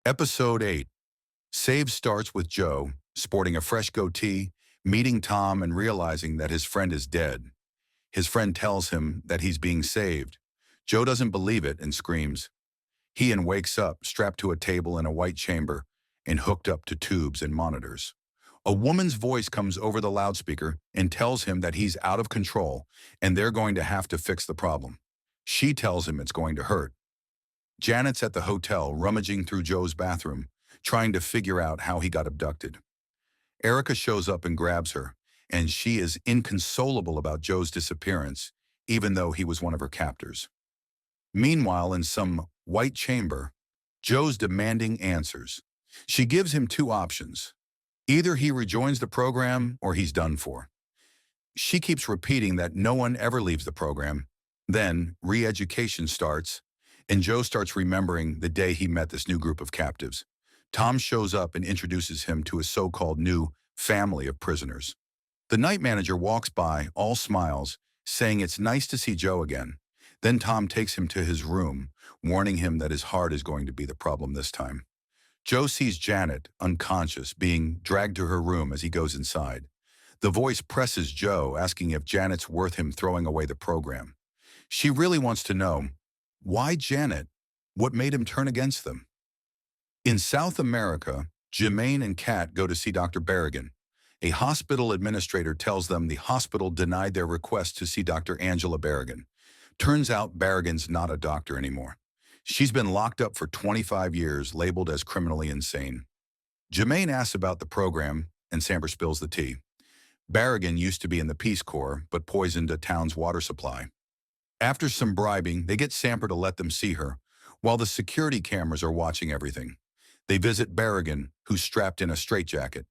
Episode 8. Save starts with Joe, sporting a fresh goatee, meeting Tom and realizing that his friend is dead. His friend tells him that he's being saved. Joe doesn't believe it and screams. He wakes up, strapped to a table in a white chamber and hooked up to tubes and monitors. A woman's voice comes over the loudspeaker and tells him that he's out of control and they're going to have to fix the problem. She tells him it's going to hurt. Janet's at the hotel rummaging through Joe's bathroom, trying to figure out how he got abducted. Erica shows up and grabs her, and she is inconsolable about Joe's disappearance, even though he was one of her captors. Meanwhile, in some white chamber, Joe's demanding answers. She gives him two options. Either he rejoins the program or he's done for. She keeps repeating that no one ever leaves the program. Then, re-education starts, and Joe starts remembering the day he met this new group of captives. Tom shows up and introduces him to his so-called new family of prisoners. The night manager walks by, all smiles, saying it's nice to see Joe again. Then Tom takes him to his room, warning him that his heart is going to be the problem this time. Joe sees Janet, unconscious, being dragged to her room as he goes inside. The voice presses Joe, asking if Janet's worth him throwing away the program. She really wants to know, why Janet? What made him turn against them? In South America, Jermaine and Kat go to see Dr. Berrigan. A hospital administrator tells them the hospital denied their request to see Dr. Angela Berrigan. Turns out Berrigan's not a doctor anymore. She's been locked up for 25 years, labeled as criminally insane. Jermaine asks about the program, and Samper spills the tea. Berrigan used to be in the Peace Corps, but poisoned a town's water supply. After some bribing, they get Samper to let them see her, while the security cameras are watching everything. They visit Berrigan, who's strapped in a straitjacket.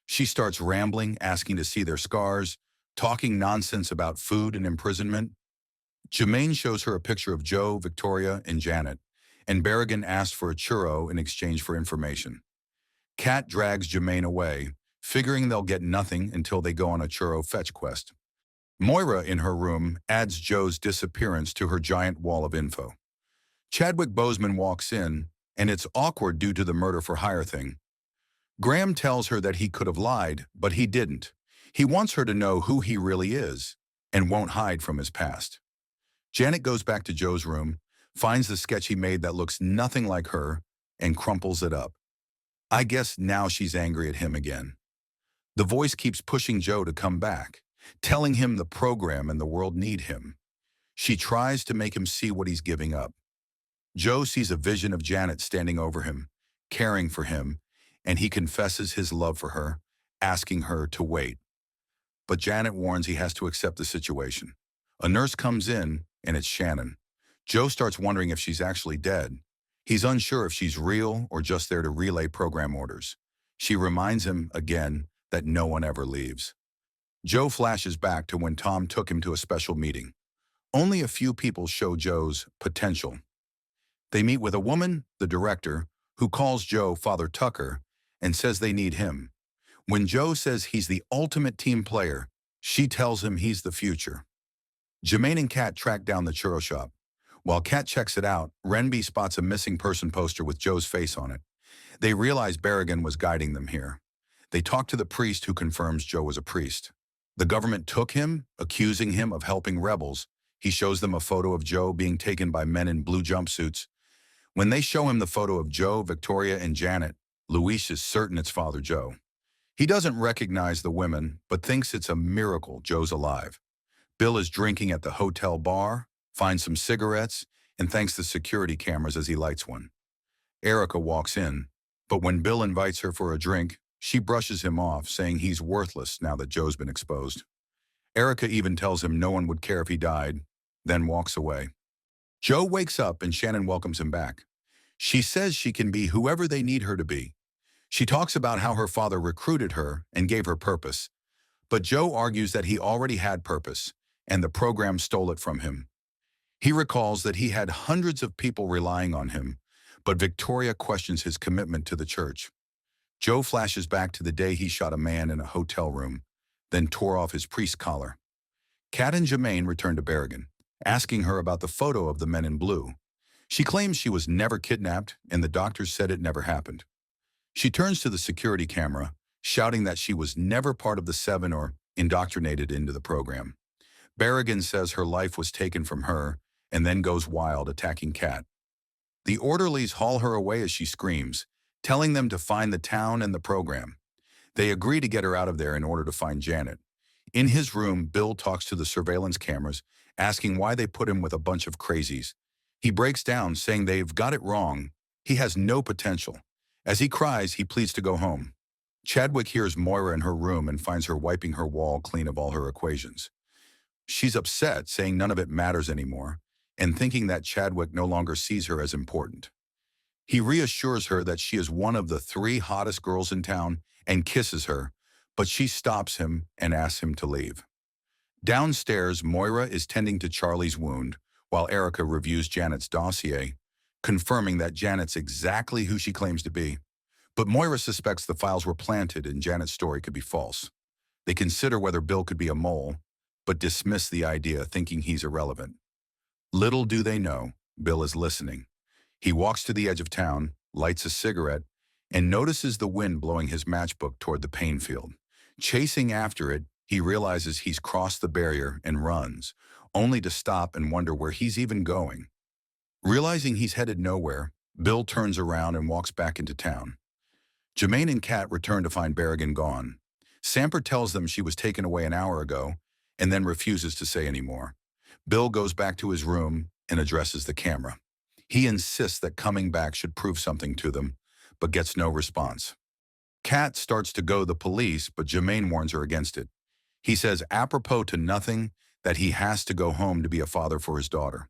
She starts rambling, asking to see their scars, talking nonsense about food and imprisonment. Jermaine shows her a picture of Joe, Victoria, and Janet, and Berrigan asks for a churro in exchange for information. Kat drags Jermaine away, figuring they'll get nothing until they go on a churro fetch quest. Moira, in her room, adds Joe's disappearance to her giant wall of info. Chadwick Boseman walks in, and it's awkward due to the murder-for-hire thing. Graham tells her that he could have lied, but he didn't. He wants her to know who he really is, and won't hide from his past. Janet goes back to Joe's room, finds the sketch he made that looks nothing like her, and crumples it up. I guess now she's angry at him again. The voice keeps pushing Joe to come back, telling him the program and the world need him. She tries to make him see what he's giving up. Joe sees a vision of Janet standing over him, caring for him, and he confesses his love for her, asking her to wait. But Janet warns he has to accept the situation. A nurse comes in, and it's Shannon. Joe starts wondering if she's actually dead. He's unsure if she's real or just there to relay program orders. She reminds him, again, that no one ever leaves. Joe flashes back to when Tom took him to a special meeting. Only a few people show Joe's potential. They meet with a woman, the director, who calls Joe Father Tucker and says they need him. When Joe says he's the ultimate team player, she tells him he's the future. Jermaine and Kat track down the churro shop. While Kat checks it out, Renby spots a missing person poster with Joe's face on it. They realize Berrigan was guiding them here. They talk to the priest, who confirms Joe was a priest. The government took him, accusing him of helping rebels. He shows them a photo of Joe being taken by men in blue jumpsuits. When they show him the photo of Joe, Victoria, and Janet, Luis is certain it's Father Joe. He doesn't recognize the women, but thinks it's a miracle Joe's alive. Bill is drinking at the hotel bar, finds some cigarettes, and thanks the security cameras as he lights one. Erica walks in, but when Bill invites her for a drink, she brushes him off, saying he's worthless now that Joe's been exposed. Erica even tells him no one would care if he died, then walks away. Joe wakes up and Shannon welcomes him back. She says she can be whoever they need her to be. She talks about how her father recruited her and gave her purpose, but Joe argues that he already had purpose, and the program stole it from him. He recalls that he had hundreds of people relying on him, but Victoria questions his commitment to the church. Joe flashes back to the day he shot a man in a hotel room, then tore off his priest collar. Kat and Jermaine return to Berrigan, asking her about the photo of the men in blue. She claims she was never kidnapped and the doctors said it never happened. She turns to the security camera, shouting that she was never part of the seven or indoctrinated into the program. Berrigan says her life was taken from her and then goes wild, attacking Kat. The orderlies haul her away as she screams, telling them to find the town and the program. They agree to get her out of there in order to find Janet. In his room, Bill talks to the surveillance cameras, asking why they put him with a bunch of crazies. He breaks down, saying they've got it wrong. He has no potential. As he cries, he pleads to go home. Chadwick hears Moira in her room and finds her wiping her wall clean of all her equations. She's upset, saying none of it matters anymore, and thinking that Chadwick no longer sees her as important. He reassures her that she is one of the 3 hottest girls in town and kisses her, but she stops him and asks him to leave. Downstairs, Moira is tending to Charlie's wound, while Erica reviews Janet's dossier, confirming that Janet's exactly who she claims to be. But Moira suspects the files were planted and Janet's story could be false. They consider whether Bill could be a mole, but dismiss the idea, thinking he's irrelevant. Little do they know, Bill is listening. He walks to the edge of town, lights a cigarette, and notices the wind blowing his matchbook toward the pain field. Chasing after it, he realizes he's crossed the barrier and runs, only to stop and wonder where he's even going. Realizing he's headed nowhere, Bill turns around and walks back into town. Jermaine and Kat return to find Berrigan gone. Samper tells them she was taken away an hour ago and then refuses to say any more. Bill goes back to his room and addresses the camera. He insists that coming back should prove something to them, but gets no response. Kat starts to go to the police, but Jermaine warns her against it. He says, apropos to nothing, that he has to go home to be a father for his daughter.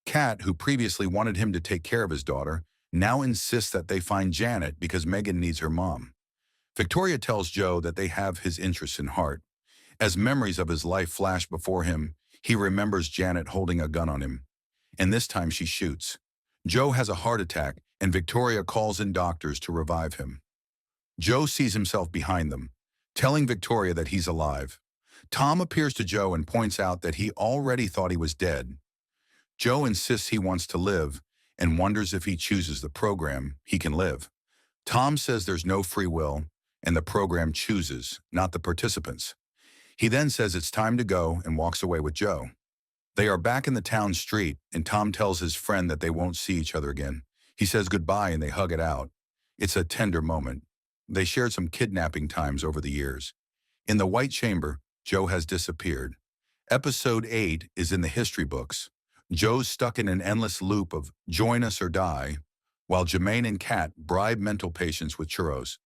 Kat, who previously wanted him to take care of his daughter, now insists that they find Janet because Megan needs her mom. Victoria tells Joe that they have his interests in heart. As memories of his life flash before him, he remembers Janet holding a gun on him, and this time she shoots. Joe has a heart attack, and Victoria calls in doctors to revive him. Joe sees himself behind them, telling Victoria that he's alive. Tom appears to Joe and points out that he already thought he was dead. Joe insists he wants to live and wonders if he chooses the program, he can live. Tom says there's no free will, and the program chooses, not the participants. He then says it's time to go and walks away with Joe. They are back in the town street, and Tom tells his friend that they won't see each other again. He says goodbye and they hug it out. It's a tender moment. They shared some kidnapping times over the years. In the White Chamber, Joe has disappeared. Episode 8 is in the history books. Joe's stuck in an endless loop of join us or die, while Jermaine and Kat bribe mental patients with churros.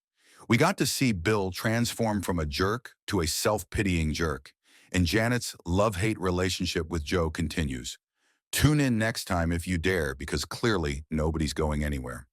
We got to see Bill transform from a jerk to a self-pitying jerk, and Janet's love-hate relationship with Joe continues. Tune in next time if you dare, because clearly nobody's going anywhere.